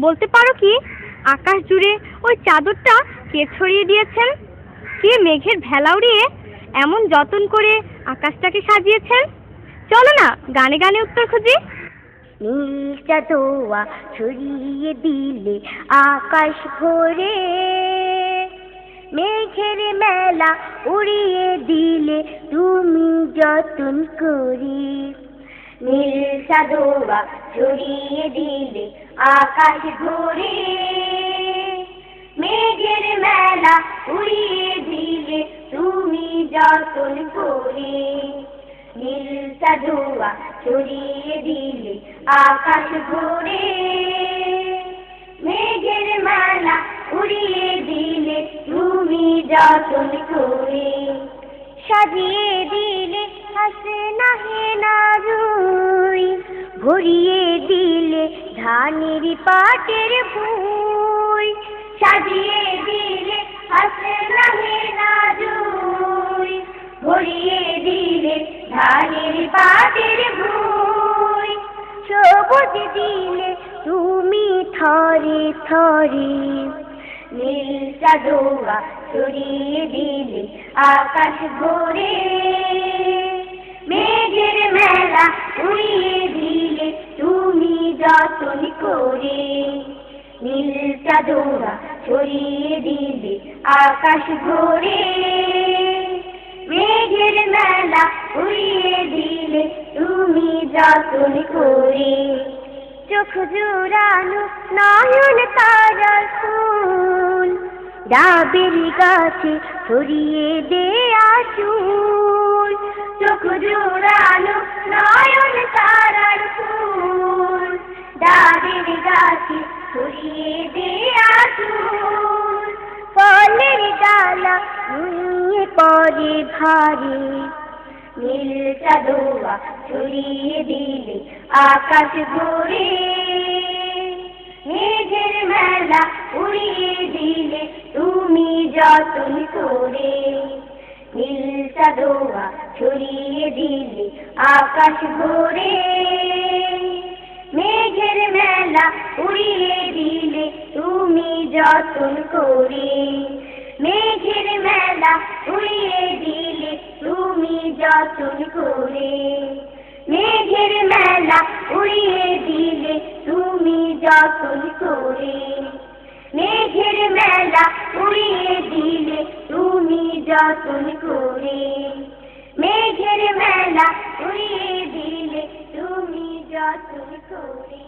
বলতে পারো কি আকাশ জুড়ে ওই চাদরটা কে ছড়িয়ে দিয়েছেন? কে মেঘের ভেলা উড়িয়ে এমন যত্ন করে আকাশটাকে সাজিয়েছেন? চলো না গানে গানে উত্তর খুঁজি। নীল চাঁদোয়া ছড়িয়ে দিলে আকাশ ভরে, মেঘের মেলা উড়িয়ে দিলে তুমি যতন করে। নীল চাঁদোয়া ছড়িয়ে দিলে আকাশ ভরে, মেঘের মেলা উড়িয়ে দিলে তুমি যতন করে। নীল চাঁদোয়া ছড়িয়ে দিলে আকাশ ভরে, মেঘের মেলা উড়িয়ে দিলে তুমি যতন করে। সাজিয়ে দিলে হাসনা হেনা রুই, ভরিয়ে দিলে ধানের পাটের ভুঁই। সাজিয়ে দিলে হাসনা হেনা রুই, ভরিয়ে দিলে ধানের পাটের ভুঁই। সবুজ দিলে তুমি থরে থরে, নীল চাঁদোয়া ছড়িয়ে দিলে আকাশ ভরে, মেঘের মেলা উড়িয়ে দিলে তুমি যতন করে। নীল চাঁদোয়া ছড়িয়ে দিলে আকাশ ভরে, মেঘের মেলা উড়িয়ে দিলে তুমি যতন করে। চোখ জোড়ানো নয়ন তারার ফুল, ডাবের গাছে ছড়িয়ে দে আঁচল। চোখ জোড়ানো নয়ন তারার ফুল, ডাবের গাছে ছড়িয়ে দে আঁচল। ফলের ডালা নুয়ে পড়ে ভারে, নীল চাঁদোয়া ছড়িয়ে দিলে আকাশ ভরে, মেঘের মেলা উড়িয়ে দিলে তুমি যতন করে। নীল চাঁদোয়া ছড়িয়ে দিলে আকাশ ভরে, মেঘের মেলা উড়িয়ে দিলে তুমি যতন করে। মেঘের মেলা উড়িয়ে দিলে তুমি যতন করে। মেঘের মেলা উড়িয়ে দিলে তুমি যতন করে। মেঘের মেলা উড়িয়ে দিলে তুমি যতন করে। মেঘের মেলা উড়িয়ে দিলে তুমি যতন করে।